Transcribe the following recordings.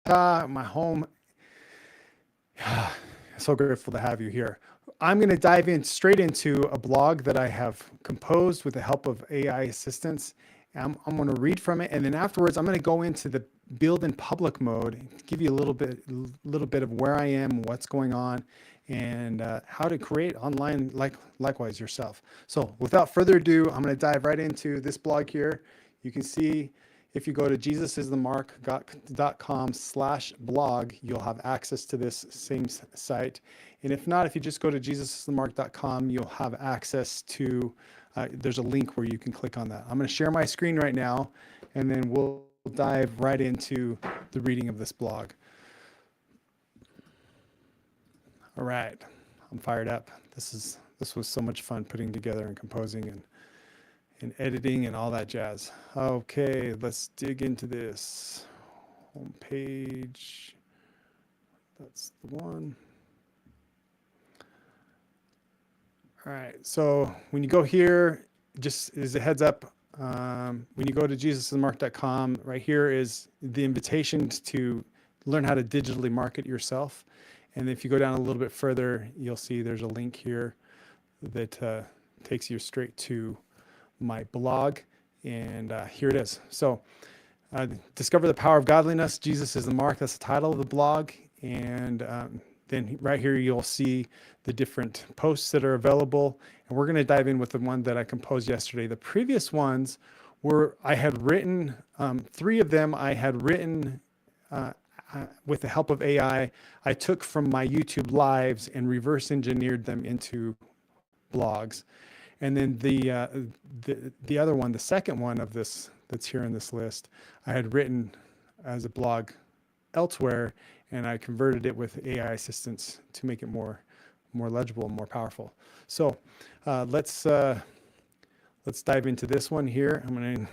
my home. So grateful to have you here. I'm going to dive in straight into a blog that I have composed with the help of AI assistants. I'm going to read from it, and then afterwards, I'm going to go into the build in public mode, give you a little bit of where I am, what's going on, and how to create online likewise yourself. So, without further ado, I'm going to dive right into this blog here. You can see if you go to jesusisthemark.com/blog, you'll have access to this same site. And if not, if you just go to jesusisthemark.com, you'll have access to, there's a link where you can click on that. I'm going to share my screen right now, and then we'll dive right into the reading of this blog. All right, I'm fired up. This was so much fun putting together and composing and editing and all that jazz. Okay, let's dig into this. Home page. That's the one. All right, so when you go here, just as a heads up, when you go to jesusthemark.com, right here is the invitation to learn how to digitally market yourself. And if you go down a little bit further, you'll see there's a link here that takes you straight to my blog, and here it is. So discover the power of godliness. Jesus is the mark. That's the title of the blog. And then right here, you'll see the different posts that are available. And we're going to dive in with the one that I composed yesterday. The previous ones were, I had written, 3 of them I had written with the help of AI. I took from my YouTube lives and reverse engineered them into blogs. And then the other one, the second one of this that's here in this list, I had written as a blog elsewhere, and I converted it with AI assistance to make it more legible and more powerful. So let's dive into this one here. I'm going to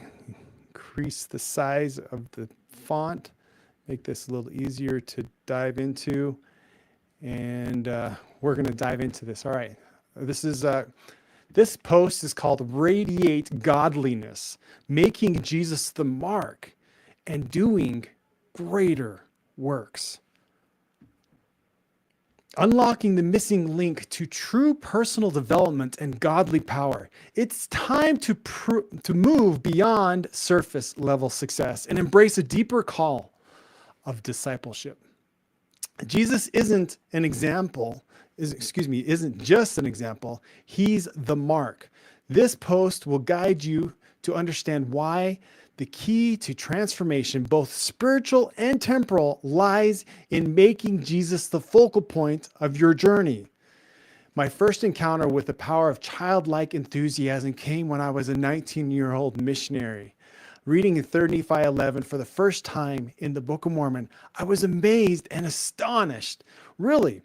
increase the size of the font, make this a little easier to dive into, and we're going to dive into this. All right, this post is called Radiate Godliness, making Jesus the mark and doing greater works. Unlocking the missing link to true personal development and godly power. It's time to move beyond surface level success and embrace a deeper call of discipleship. Jesus isn't just an example. He's the mark. This post will guide you to understand why the key to transformation, both spiritual and temporal, lies in making Jesus the focal point of your journey. My first encounter with the power of childlike enthusiasm came when I was a 19-year-old missionary. Reading in 3 Nephi 11 for the first time in the Book of Mormon, I was amazed and astonished, really,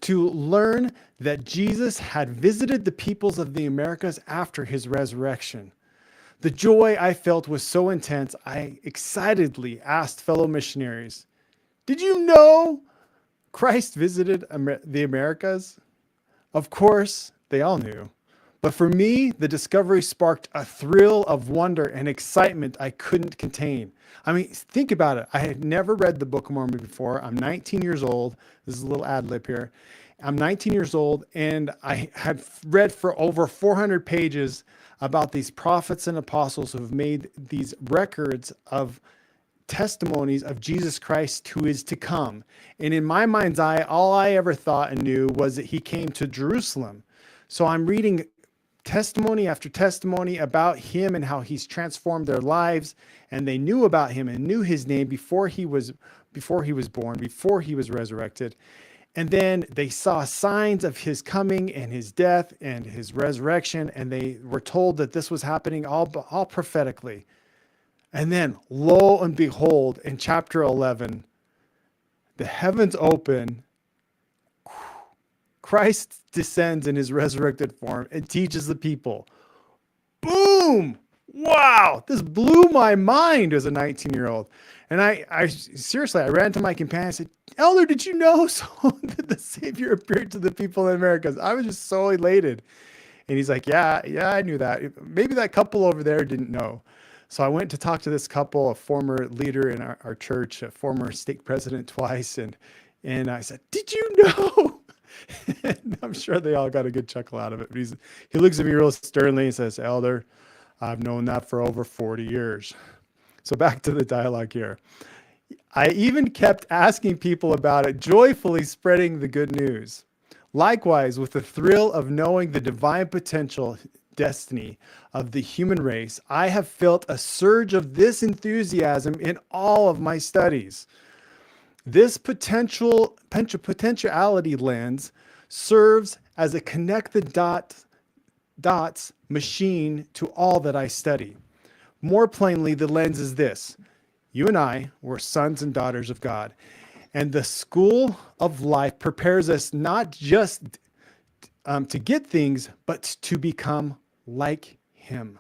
to learn that Jesus had visited the peoples of the Americas after his resurrection. The joy I felt was so intense, I excitedly asked fellow missionaries, "Did you know Christ visited the Americas?" Of course, they all knew. But for me, the discovery sparked a thrill of wonder and excitement I couldn't contain. I mean, think about it. I had never read the Book of Mormon before. I'm 19 years old. This is a little ad lib here. I'm 19 years old, and I had read for over 400 pages about these prophets and apostles who have made these records of testimonies of Jesus Christ who is to come. And in my mind's eye, all I ever thought and knew was that he came to Jerusalem. So I'm reading testimony after testimony about him and how he's transformed their lives, and they knew about him and knew his name before he was born, before he was resurrected. And then they saw signs of his coming and his death and his resurrection, and they were told that this was happening all prophetically. And then, lo and behold, in chapter 11, the heavens open, Christ descends in his resurrected form and teaches the people. Boom! Wow! This blew my mind as a 19-year-old. And I seriously, I ran to my companion and said, "Elder, did you know so that the Savior appeared to the people in America?" I was just so elated. And he's like, yeah, I knew that. Maybe that couple over there didn't know. So I went to talk to this couple, a former leader in our church, a former stake president twice, and I said, "Did you know?" And I'm sure they all got a good chuckle out of it. But he looks at me real sternly and says, "Elder, I've known that for over 40 years." So back to the dialogue here. I even kept asking people about it, joyfully spreading the good news. Likewise, with the thrill of knowing the divine potential destiny of the human race, I have felt a surge of this enthusiasm in all of my studies. This potentiality lens serves as a connect the dots machine to all that I study. More plainly, the lens is this. You and I were sons and daughters of God. And the school of life prepares us not just to get things, but to become like him.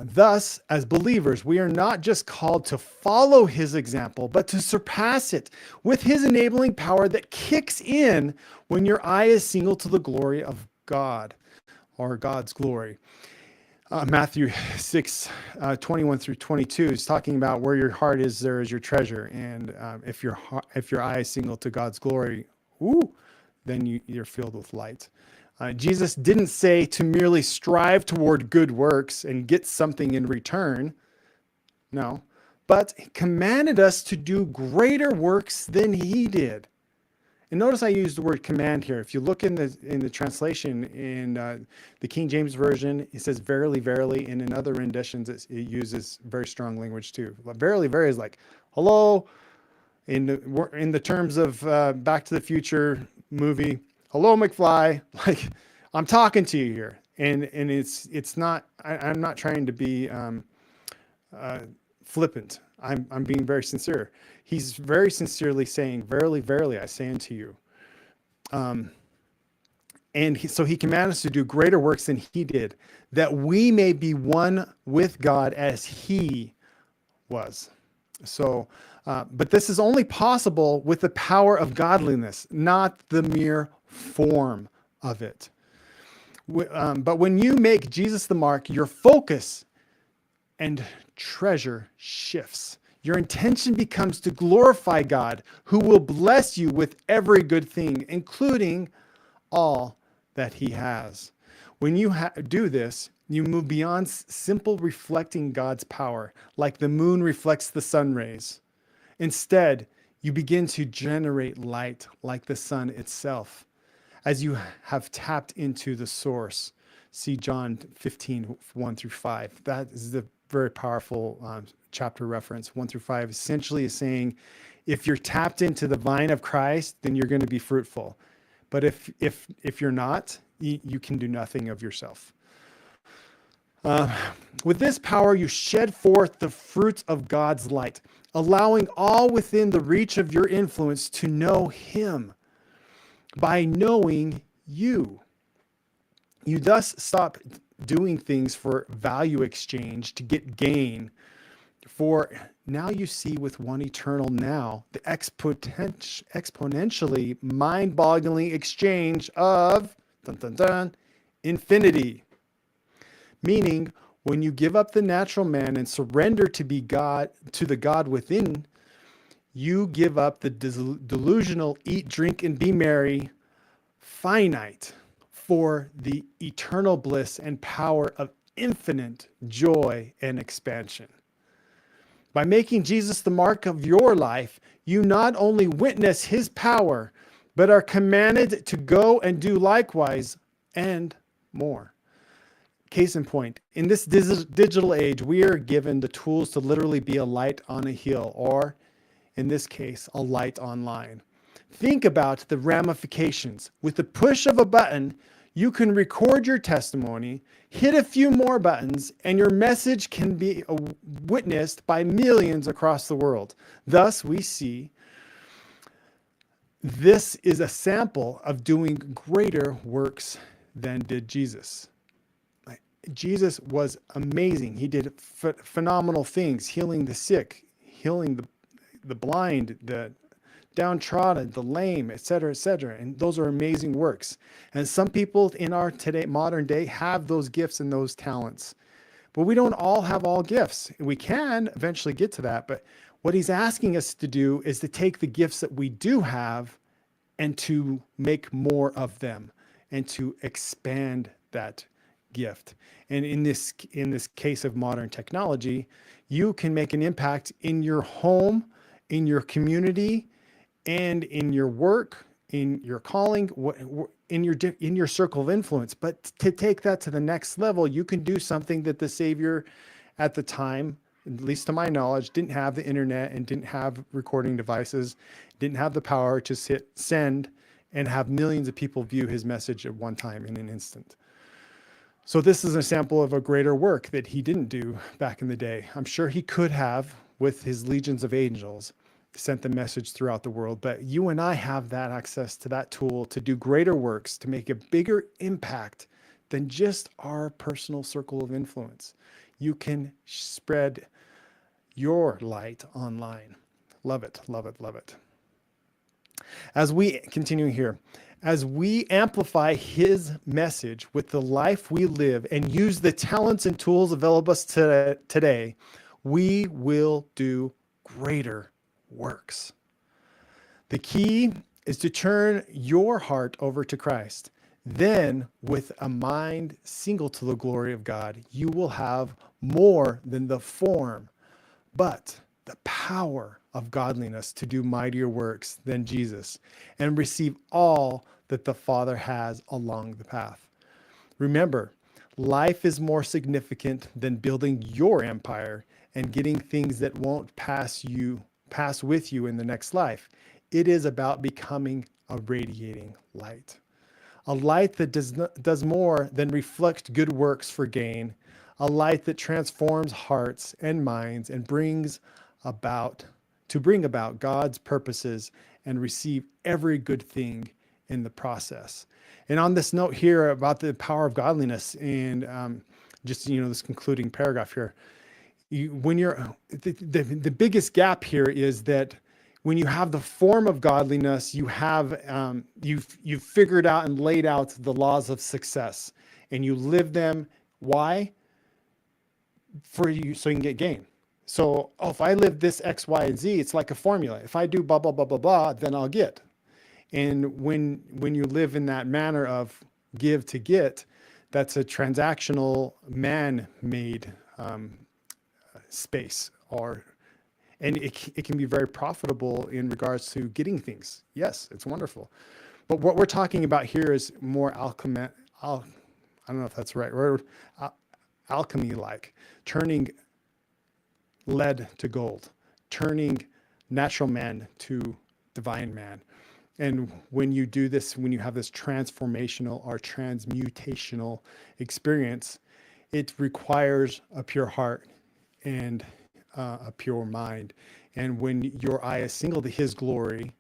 Thus, as believers, we are not just called to follow his example, but to surpass it with his enabling power that kicks in when your eye is single to the glory of God, or God's glory. Matthew 6, 21 through 22 is talking about where your heart is, there is your treasure. And if your eye is single to God's glory, then you're filled with light. Jesus didn't say to merely strive toward good works and get something in return. No, but he commanded us to do greater works than he did. And notice I use the word command here. If you look in the translation in the King James Version, it says verily, verily, and in other renditions it uses very strong language too. Verily, verily is like hello. In the terms of Back to the Future movie, hello McFly. Like I'm talking to you here, and it's not. I'm not trying to be flippant. I'm being very sincere. He's very sincerely saying, verily, verily, I say unto you. So he commanded us to do greater works than he did, that we may be one with God as he was. So, but this is only possible with the power of godliness, not the mere form of it. But when you make Jesus the mark, your focus and treasure shifts. Your intention becomes to glorify God, who will bless you with every good thing, including all that he has. When you do this, you move beyond simple reflecting God's power, like the moon reflects the sun rays. Instead, you begin to generate light like the sun itself, as you have tapped into the source. See John 15, 1 through 5. That is the very powerful chapter reference. 1 through 5 essentially is saying, if you're tapped into the vine of Christ, then you're going to be fruitful. But if you're not, you can do nothing of yourself. With this power, you shed forth the fruits of God's light, allowing all within the reach of your influence to know him. By knowing you, you thus stop doing things for value exchange to get gain. For now you see with one eternal now the exponentially mind-boggling exchange of infinity. Meaning, when you give up the natural man and surrender to be God, to the God within, you give up the delusional eat, drink, and be merry, finite, for the eternal bliss and power of infinite joy and expansion. By making Jesus the mark of your life, you not only witness his power, but are commanded to go and do likewise and more. Case in point, in this digital age, we are given the tools to literally be a light on a hill, or in this case, a light online. Think about the ramifications. With the push of a button, you can record your testimony, hit a few more buttons, and your message can be witnessed by millions across the world. Thus, we see this is a sample of doing greater works than did Jesus. Jesus was amazing. He did phenomenal things, healing the sick, healing the blind, the downtrodden, the lame, etc., etc. And those are amazing works. And some people in our modern day have those gifts and those talents. But we don't all have all gifts. We can eventually get to that. But what he's asking us to do is to take the gifts that we do have and to make more of them and to expand that gift. And in this case of modern technology, you can make an impact in your home, in your community, and in your work, in your calling, in your circle of influence. But to take that to the next level, you can do something that the Savior at the time, at least to my knowledge, didn't have the internet and didn't have recording devices, didn't have the power to hit send and have millions of people view his message at one time in an instant. So this is a sample of a greater work that he didn't do back in the day. I'm sure he could have, with his legions of angels, sent the message throughout the world, but you and I have that access to that tool to do greater works, to make a bigger impact than just our personal circle of influence. You can spread your light online. Love it, love it, love it. As we continue here, as we amplify his message with the life we live and use the talents and tools available to us today, we will do greater works. The key is to turn your heart over to Christ. Then, with a mind single to the glory of God, you will have more than the form, but the power of godliness to do mightier works than Jesus and receive all that the Father has along the path. Remember, life is more significant than building your empire and getting things that won't pass with you in the next life. It is about becoming a radiating light. A light that does more than reflect good works for gain. A light that transforms hearts and minds and bring about God's purposes and receive every good thing in the process. And on this note here about the power of godliness and this concluding paragraph here, the biggest gap here is that when you have the form of godliness, you have you've figured out and laid out the laws of success, and you live them. Why? So you can get gain. So if I live this X, Y, and Z, it's like a formula. If I do blah blah blah blah blah, then I'll get. And when you live in that manner of give to get, that's a transactional man-made space, and it can be very profitable in regards to getting things. Yes, it's wonderful. But what we're talking about here is more I don't know if that's the right word, alchemy-like, turning lead to gold, turning natural man to divine man. And when you do this, when you have this transformational or transmutational experience, it requires a pure heart and a pure mind. And when your eye is single to his glory,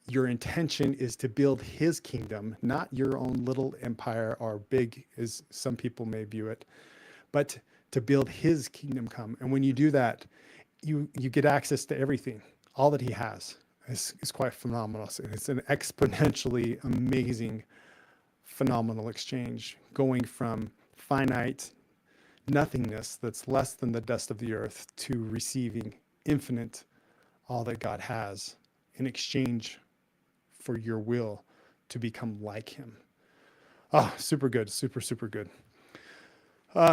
your intention is to build his kingdom, not your own little empire, or big as some people may view it, but to build his kingdom come. And when you do that, you get access to everything, all that he has. It's quite phenomenal. It's an exponentially amazing, phenomenal exchange, going from finite nothingness that's less than the dust of the earth to receiving infinite, all that God has in exchange for your will to become like him. Oh, super good. Super, super good.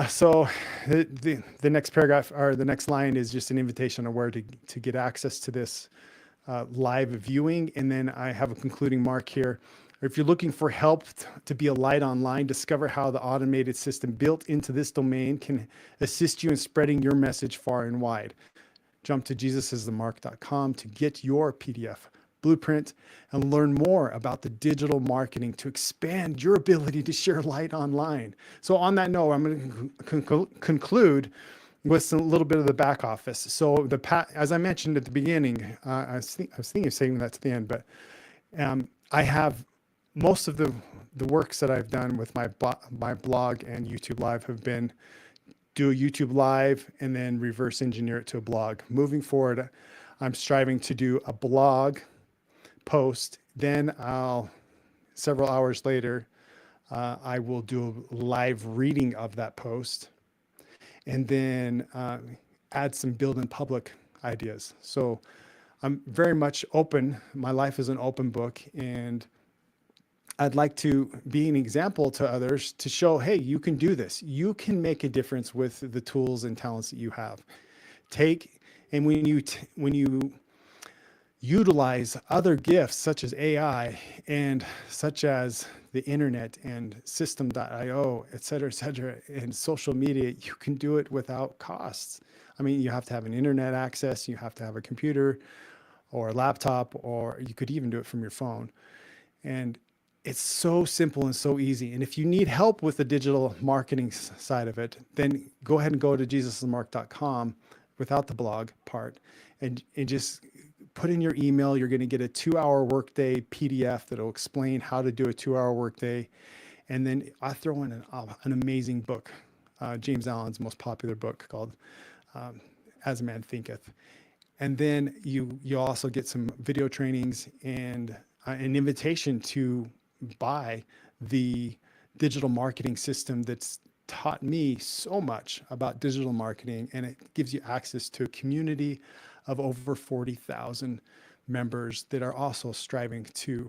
So the next paragraph, or the next line, is just an invitation on where to get access to this live viewing. And then I have a concluding mark here. If you're looking for help to be a light online, discover how the automated system built into this domain can assist you in spreading your message far and wide. Jump to jesusisthemark.com to get your PDF blueprint and learn more about the digital marketing to expand your ability to share light online. So on that note, I'm going to conclude with a little bit of the back office. So as I mentioned at the beginning, I was thinking of saying that to the end, but I have most of the works that I've done with my blog and YouTube Live have been do a YouTube Live and then reverse engineer it to a blog. Moving forward, I'm striving to do a blog post, then several hours later, I will do a live reading of that post. and then add some build in public ideas. So I'm very much open. My life is an open book, and I'd like to be an example to others to show, hey, you can do this. You can make a difference with the tools and talents that you have. And when you utilize other gifts such as AI and such as the internet and system.io, et cetera, and social media, you can do it without costs. I mean, you have to have an internet access, you have to have a computer or a laptop, or you could even do it from your phone. And it's so simple and so easy. And if you need help with the digital marketing side of it, then go ahead and go to jesusandmark.com without the blog part and just put in your email. You're going to get a 2-hour workday PDF that'll explain how to do a 2-hour workday. And then I throw in an amazing book, James Allen's most popular book called As a Man Thinketh. And then you also get some video trainings and an invitation to buy the digital marketing system that's taught me so much about digital marketing, and it gives you access to a community of over 40,000 members that are also striving to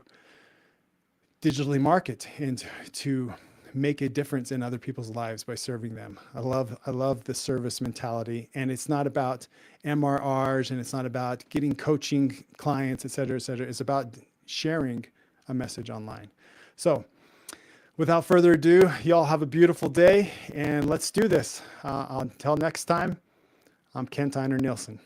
digitally market and to make a difference in other people's lives by serving them. I love the service mentality, and it's not about MRRs, and it's not about getting coaching clients, et cetera, et cetera. It's about sharing a message online. So without further ado, y'all have a beautiful day, and let's do this. Until next time, I'm Kent Eyner Nielsen.